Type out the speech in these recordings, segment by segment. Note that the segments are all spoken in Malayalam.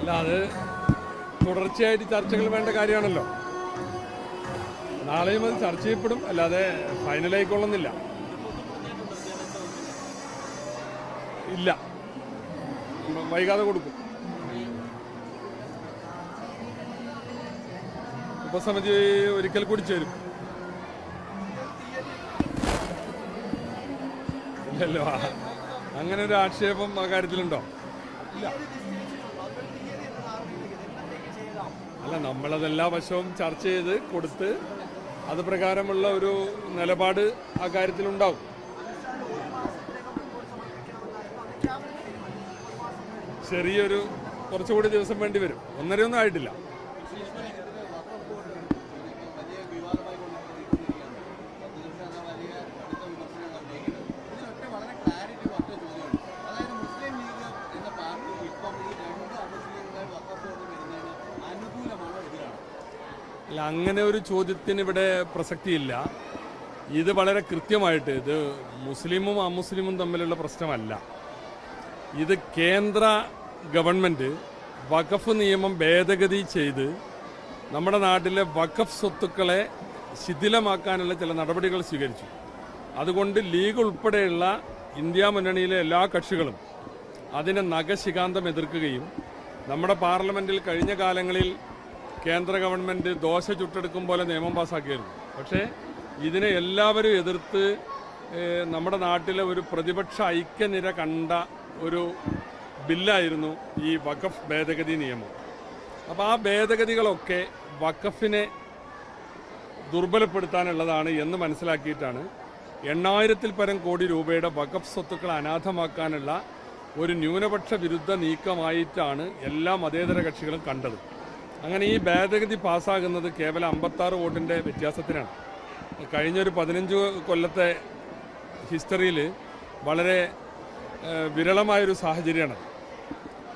അല്ല, അത് തുടർച്ചയായിട്ട് ചർച്ചകൾ വേണ്ട കാര്യമാണല്ലോ. നാളെയും അത് ചർച്ച ചെയ്യപ്പെടും, അല്ലാതെ ഫൈനലായിക്കൊള്ളുന്നില്ല. ഇല്ല, വൈകാതെ കൊടുക്കും. ഉപസമിതി ഒരിക്കൽ കൂടി ചേരും. ഇല്ലല്ലോ, അങ്ങനെ ഒരു ആക്ഷേപം ആ കാര്യത്തിലുണ്ടോ? ഇല്ല. അല്ല, നമ്മളതെല്ലാ വശവും ചർച്ച ചെയ്ത് കൊടുത്ത് അത് പ്രകാരമുള്ള ഒരു നിലപാട് ആ കാര്യത്തിലുണ്ടാവും. ചെറിയൊരു കുറച്ചുകൂടി ദിവസം വേണ്ടി വരും. 1.5 ആയിട്ടില്ല. അല്ല, അങ്ങനെ ഒരു ചോദ്യത്തിന് ഇവിടെ പ്രസക്തിയില്ല. ഇത് വളരെ കൃത്യമായിട്ട് ഇത് മുസ്ലിമും അമുസ്ലിമും തമ്മിലുള്ള പ്രശ്നമല്ല. ഇത് കേന്ദ്ര ഗവൺമെൻറ് വഖഫ് നിയമം ഭേദഗതി ചെയ്ത് നമ്മുടെ നാട്ടിലെ വഖഫ് സ്വത്തുക്കളെ ശിഥിലമാക്കാനുള്ള ചില നടപടികൾ സ്വീകരിച്ചു. അതുകൊണ്ട് ലീഗ് ഉൾപ്പെടെയുള്ള ഇന്ത്യ മുന്നണിയിലെ എല്ലാ കക്ഷികളും അതിനെ നഖശിഖാന്തം എതിർക്കുകയും നമ്മുടെ പാർലമെൻറ്റിൽ കഴിഞ്ഞ കാലങ്ങളിൽ കേന്ദ്ര ഗവൺമെൻറ് ദോശ ചുട്ടെടുക്കും പോലെ നിയമം പാസ്സാക്കിയിരുന്നു. പക്ഷേ ഇതിനെ എല്ലാവരും എതിർത്ത് നമ്മുടെ നാട്ടിലെ ഒരു പ്രതിപക്ഷ ഐക്യനിര കണ്ട ഒരു ബില്ലായിരുന്നു ഈ വഖഫ് ഭേദഗതി നിയമം. അപ്പോൾ ആ ഭേദഗതികളൊക്കെ വഖഫിനെ ദുർബലപ്പെടുത്താനുള്ളതാണ് എന്ന് മനസ്സിലാക്കിയിട്ടാണ് 8000-ൽ പരം കോടി രൂപയുടെ വഖഫ് സ്വത്തുക്കൾ അനാഥമാക്കാനുള്ള ഒരു ന്യൂനപക്ഷ വിരുദ്ധ നീക്കമായിട്ടാണ് എല്ലാ മതേതര കക്ഷികളും കണ്ടത്. അങ്ങനെ ഈ ഭേദഗതി പാസ്സാകുന്നത് കേവലം 56 വോട്ടിൻ്റെ വ്യത്യാസത്തിനാണ്. കഴിഞ്ഞൊരു 15 കൊല്ലത്തെ ഹിസ്റ്ററിയിൽ വളരെ വിരളമായൊരു സാഹചര്യമാണ്.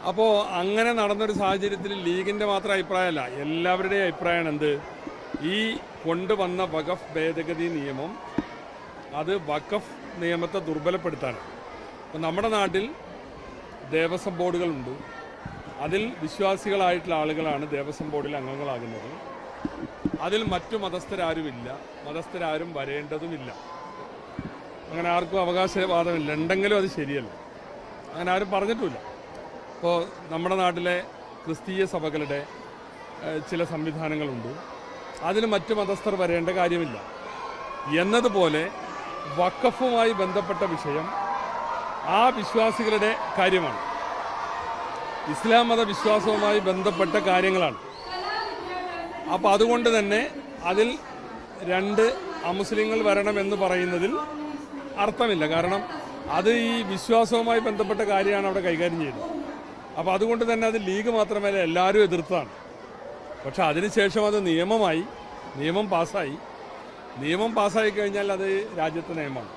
അപ്പോൾ അങ്ങനെ നടന്നൊരു സാഹചര്യത്തിൽ ലീഗിൻ്റെ മാത്രം അഭിപ്രായമല്ല, എല്ലാവരുടെയും അഭിപ്രായമാണ് എന്ത്, ഈ കൊണ്ടുവന്ന വഖഫ് ഭേദഗതി നിയമം അത് വഖഫ് നിയമത്തെ ദുർബലപ്പെടുത്താനാണ്. അപ്പോൾ നമ്മുടെ നാട്ടിൽ ദേവസ്വം ബോർഡുകളുണ്ട്. അതിൽ വിശ്വാസികളായിട്ടുള്ള ആളുകളാണ് ദേവസ്വം ബോർഡിൽ അംഗങ്ങളാകുന്നത്. അതിൽ മറ്റു മതസ്ഥരാരുമില്ല, മതസ്ഥരാരും വരേണ്ടതുമില്ല. അങ്ങനെ ആർക്കും അവകാശവാദമില്ല. ഉണ്ടെങ്കിലും അത് ശരിയല്ല, അങ്ങനെ ആരും പറഞ്ഞിട്ടുമില്ല. ഇപ്പോൾ നമ്മുടെ നാട്ടിലെ ക്രിസ്തീയ സഭകളുടെ ചില സംവിധാനങ്ങളുണ്ട്, അതിന് മറ്റു മതസ്ഥർ വരേണ്ട കാര്യമില്ല. എന്നതുപോലെ വഖഫുമായി ബന്ധപ്പെട്ട വിഷയം ആ വിശ്വാസികളുടെ കാര്യമാണ്, ഇസ്ലാം മത വിശ്വാസവുമായി ബന്ധപ്പെട്ട കാര്യങ്ങളാണ്. അപ്പോൾ അതുകൊണ്ട് തന്നെ അതിൽ 2 അമുസ്ലിങ്ങൾ വരണമെന്ന് പറയുന്നതിൽ അർത്ഥമില്ല. കാരണം അത് ഈ വിശ്വാസവുമായി ബന്ധപ്പെട്ട കാര്യമാണ് അവിടെ കൈകാര്യം ചെയ്യുന്നത്. അപ്പോൾ അതുകൊണ്ട് തന്നെ അത് ലീഗ് മാത്രമല്ല, എല്ലാവരും എതിർത്താണ്. പക്ഷെ അതിനുശേഷം അത് നിയമം പാസ്സായി കഴിഞ്ഞാൽ അത് രാജ്യത്തെ നിയമമാണ്.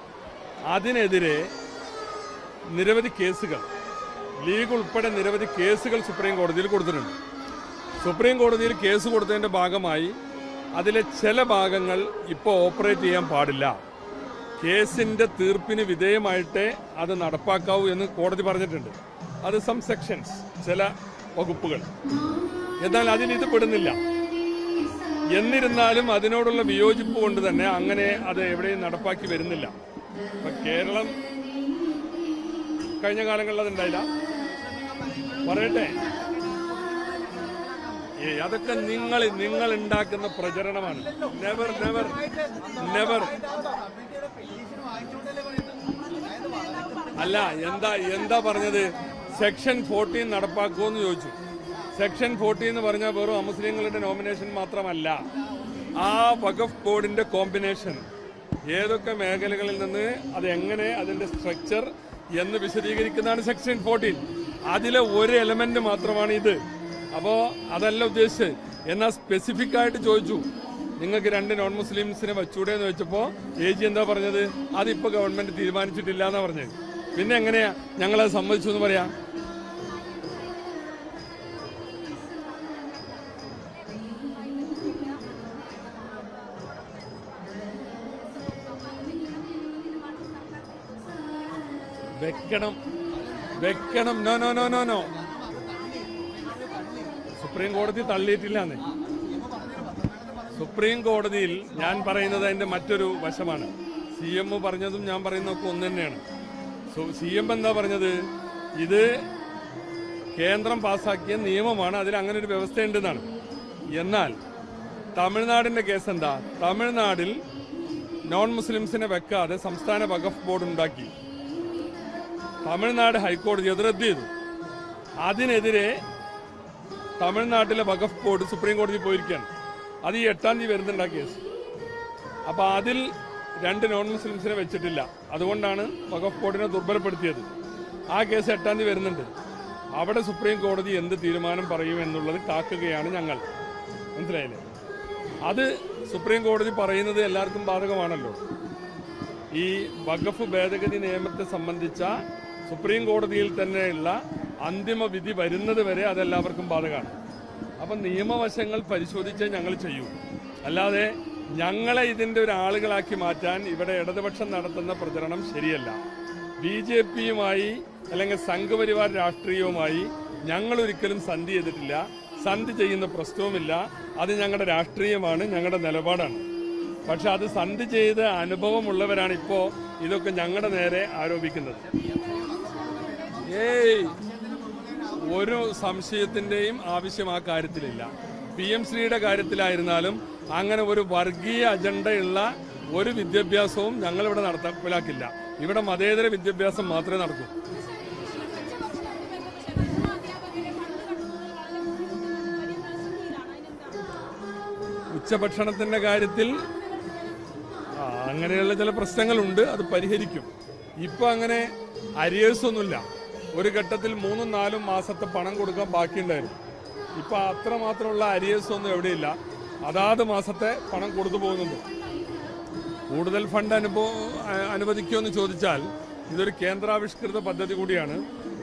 അതിനെതിരെ നിരവധി കേസുകൾ, ലീഗ് ഉൾപ്പെടെ നിരവധി കേസുകൾ സുപ്രീം കോടതിയിൽ കൊടുത്തിട്ടുണ്ട്. സുപ്രീം കോടതിയിൽ കേസ് കൊടുത്തതിൻ്റെ ഭാഗമായി അതിലെ ചില ഭാഗങ്ങൾ ഇപ്പോൾ ഓപ്പറേറ്റ് ചെയ്യാൻ പാടില്ല, കേസിൻ്റെ തീർപ്പിന് വിധേയമായിട്ടേ അത് നടപ്പാക്കാവൂ എന്ന് കോടതി പറഞ്ഞിട്ടുണ്ട്. അത് സം സെക്ഷൻസ്, ചില വകുപ്പുകൾ. എന്നാൽ അതിലിത് പെടുന്നില്ല. എന്നിരുന്നാലും അതിനോടുള്ള വിയോജിപ്പ് കൊണ്ട് തന്നെ അങ്ങനെ അത് എവിടെയും നടപ്പാക്കി വരുന്നില്ല. ഇപ്പം കേരളം കഴിഞ്ഞ കാലങ്ങളിൽ അതുണ്ടായില്ല. പറയട്ടെ, അതൊക്കെ നിങ്ങൾ ഉണ്ടാക്കുന്ന പ്രചരണമാണ്. Never never never. അല്ല, എന്താ പറഞ്ഞത്? സെക്ഷൻ 14 നടപ്പാക്കുമെന്ന് ചോദിച്ചു. സെക്ഷൻ 14 എന്ന് പറഞ്ഞാൽ വെറും അമുസ്ലിങ്ങളുടെ നോമിനേഷൻ മാത്രമല്ല, ആ വഖഫ് ബോർഡിന്റെ കോമ്പിനേഷൻ ഏതൊക്കെ മേഖലകളിൽ നിന്ന് അത് എങ്ങനെ അതിന്റെ സ്ട്രക്ചർ എന്ന് വിശദീകരിക്കുന്നതാണ് സെക്ഷൻ 14. അതിലെ ഒരു എലമെന്റ് മാത്രമാണ് ഇത്. അപ്പോൾ അതല്ല ഉദ്ദേശിച്ചത്. എന്നാൽ സ്പെസിഫിക് ആയിട്ട് ചോദിച്ചു, നിങ്ങൾക്ക് 2 നോൺ മുസ്ലിംസിനെ വെച്ചൂടെ എന്ന് വെച്ചപ്പോൾ AG എന്താ പറഞ്ഞത്? അതിപ്പോൾ ഗവൺമെന്റ് തീരുമാനിച്ചിട്ടില്ല എന്നാ പറഞ്ഞത്. പിന്നെ എങ്ങനെയാ ഞങ്ങളത് സമ്മതിച്ചു എന്ന് പറയാം? വെക്കണം. നോ. സുപ്രീം കോടതി തള്ളിയിട്ടില്ലാന്ന്. സുപ്രീം കോടതിയിൽ ഞാൻ പറയുന്നത് അതിന്റെ മറ്റൊരു വശമാണ്. CM പറഞ്ഞതും ഞാൻ പറയുന്നതൊക്കെ ഒന്ന് തന്നെയാണ്. CM എന്താ പറഞ്ഞത്? ഇത് കേന്ദ്രം പാസാക്കിയ നിയമമാണ്, അതിൽ അങ്ങനെ ഒരു വ്യവസ്ഥയുണ്ടെന്നാണ്. എന്നാൽ തമിഴ്നാടിന്റെ കേസ് എന്താ? തമിഴ്നാടിൽ നോൺ മുസ്ലിംസിനെ വെക്കാതെ സംസ്ഥാന വഖഫ് ബോർഡ് ഉണ്ടാക്കി. തമിഴ്നാട് ഹൈക്കോടതി അത് റദ്ദ് ചെയ്തു. അതിനെതിരെ തമിഴ്നാട്ടിലെ വഖഫ് ബോർഡ് സുപ്രീം കോടതി പോയിരിക്കുകയാണ്. അത് ഈ 8-ാം തീയതി വരുന്നുണ്ട് ആ കേസ്. അപ്പൊ അതിൽ 2 നോൺ മുസ്ലിംസിനെ വെച്ചിട്ടില്ല. അതുകൊണ്ടാണ് വഖഫ് ബോർഡിനെ ദുർബലപ്പെടുത്തിയത്. ആ കേസ് 8-ാം തീയതി വരുന്നുണ്ട്. അവിടെ സുപ്രീം കോടതി എന്ത് തീരുമാനം പറയും എന്നുള്ളത് കാക്കുകയാണ് ഞങ്ങൾ. മനസ്സിലായില്ലേ? അത് സുപ്രീം കോടതി പറയുന്നത് എല്ലാവർക്കും ബാധകമാണല്ലോ. ഈ വഖഫ് ഭേദഗതി നിയമത്തെ സംബന്ധിച്ച സുപ്രീം കോടതിയിൽ തന്നെയുള്ള അന്തിമ വിധി വരുന്നത് വരെ അതെല്ലാവർക്കും ബാധകമാണ്. അപ്പം നിയമവശങ്ങൾ പരിശോധിച്ചേ ഞങ്ങൾ ചെയ്യൂ. അല്ലാതെ ഞങ്ങളെ ഇതിൻ്റെ ഒരു ആളുകളാക്കി മാറ്റാൻ ഇവിടെ ഇടതുപക്ഷം നടത്തുന്ന പ്രചരണം ശരിയല്ല. BJPയുമായി അല്ലെങ്കിൽ സംഘപരിവാർ രാഷ്ട്രീയവുമായി ഞങ്ങൾ ഒരിക്കലും സന്ധി ചെയ്തിട്ടില്ല, സന്ധി ചെയ്യുന്ന പ്രശ്നവുമില്ല. അത് ഞങ്ങളുടെ രാഷ്ട്രീയമാണ്, ഞങ്ങളുടെ നിലപാടാണ്. പക്ഷെ അത് സന്ധി ചെയ്ത അനുഭവമുള്ളവരാണ് ഇപ്പോൾ ഇതൊക്കെ ഞങ്ങളുടെ നേരെ ആരോപിക്കുന്നത്. ഒരു സംശയത്തിന്റെയും ആവശ്യം ആ കാര്യത്തിലില്ല. PMശ്രീയുടെ കാര്യത്തിലായിരുന്നാലും അങ്ങനെ ഒരു വർഗീയ അജണ്ടയുള്ള ഒരു വിദ്യാഭ്യാസവും ഞങ്ങളിവിടെ നടപ്പിലാക്കില്ല. ഇവിടെ മതേതര വിദ്യാഭ്യാസം മാത്രമേ നടക്കൂ. ഉച്ചഭക്ഷണത്തിന്റെ കാര്യത്തിൽ അങ്ങനെയുള്ള ചില പ്രശ്നങ്ങളുണ്ട്, അത് പരിഹരിക്കും. ഇപ്പൊ അങ്ങനെ അരിയേഴ്സ് ഒന്നുമില്ല. ഒരു ഘട്ടത്തിൽ 3-4 മാസത്തെ പണം കൊടുക്കാൻ ബാക്കിയുണ്ടായിരുന്നു. ഇപ്പൊ അത്രമാത്രമുള്ള അരിയേഴ്സ് ഒന്നും എവിടെയില്ല. അതാത് മാസത്തെ പണം കൊടുത്തു പോകുന്നുണ്ട്. കൂടുതൽ ഫണ്ട് അനുവദിക്കുമെന്ന് ചോദിച്ചാൽ ഇതൊരു കേന്ദ്രാവിഷ്കൃത പദ്ധതി കൂടിയാണ്.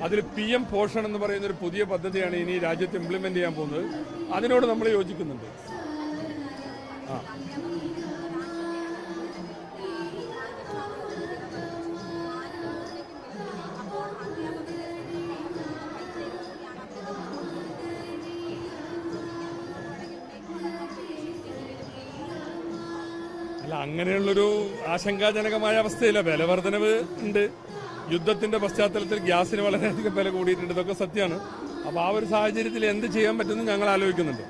അതിൽ PM പോഷൺ എന്ന് പറയുന്ന ഒരു പുതിയ പദ്ധതിയാണ് ഇനി രാജ്യത്ത് ഇംപ്ലിമെന്റ് ചെയ്യാൻ പോകുന്നത്. അതിനോട് നമ്മൾ യോജിക്കുന്നുണ്ട്. അല്ല, അങ്ങനെയുള്ളൊരു ആശങ്കാജനകമായ അവസ്ഥയില്ല. വില വർധനവ് ഉണ്ട്. യുദ്ധത്തിന്റെ പശ്ചാത്തലത്തിൽ ഗ്യാസിന് വളരെയധികം വില കൂടിയിട്ടുണ്ട്. ഇതൊക്കെ സത്യമാണ്. അപ്പോൾ ആ ഒരു സാഹചര്യത്തിൽ എന്ത് ചെയ്യാൻ പറ്റുമെന്ന് ഞങ്ങൾ ആലോചിക്കുന്നുണ്ട്.